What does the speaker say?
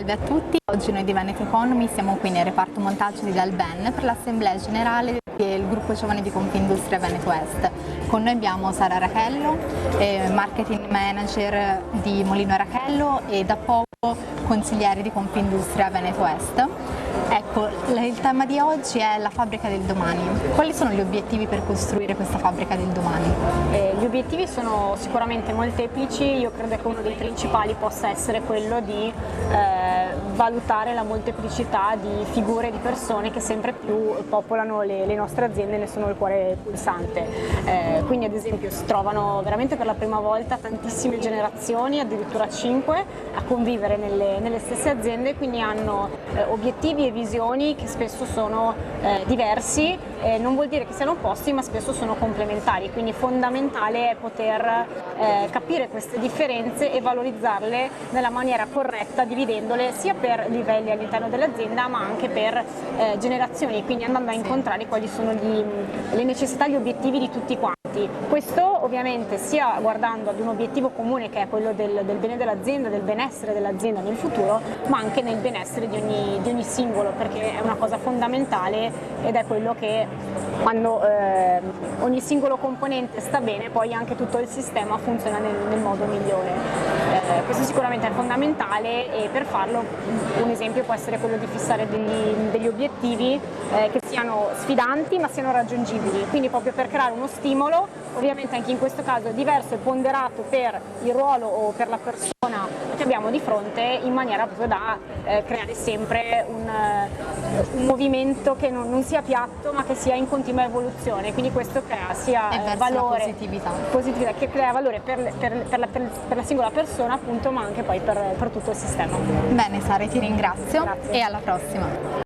Salve a tutti, oggi noi di Veneto Economy siamo qui nel reparto montaggio di Dalben per l'assemblea generale del gruppo giovani di Confindustria Veneto Est. Con noi abbiamo Sara Rachello, marketing manager di Molino Rachello e da poco consigliere di Confindustria Veneto Est. Ecco, il tema di oggi è la fabbrica del domani. Quali sono gli obiettivi per costruire questa fabbrica del domani? Gli obiettivi sono sicuramente molteplici, io credo che uno dei principali possa essere quello di valutare la molteplicità di figure di persone che sempre più popolano le nostre aziende e ne sono il cuore pulsante. Quindi ad esempio si trovano veramente per la prima volta tantissime generazioni, addirittura 5, a convivere nelle stesse aziende, quindi hanno obiettivi e visioni che spesso sono diversi, non vuol dire che siano opposti ma spesso sono complementari, quindi fondamentale è poter capire queste differenze e valorizzarle nella maniera corretta, dividendole sia per livelli all'interno dell'azienda ma anche per generazioni, quindi andando a incontrare quali sono le necessità, gli obiettivi di tutti quanti. Questo ovviamente sia guardando ad un obiettivo comune che è quello del bene dell'azienda, del benessere dell'azienda nel futuro, ma anche nel benessere di ogni singolo, perché è una cosa fondamentale ed è quello che quando ogni singolo componente sta bene poi anche tutto il sistema funziona nel modo migliore. Questo sicuramente è fondamentale e per farlo un esempio può essere quello di fissare degli obiettivi che siano sfidanti ma siano raggiungibili, quindi proprio per creare uno stimolo, ovviamente anche in questo caso diverso e ponderato per il ruolo o per la persona che abbiamo di fronte, in maniera proprio da creare sempre un movimento che non sia piatto ma che sia in continua evoluzione, quindi questo crea sia valore, positività, che crea valore per la singola persona appunto, ma anche poi per tutto il sistema. Bene Sara, ti ringrazio. Grazie. E alla prossima.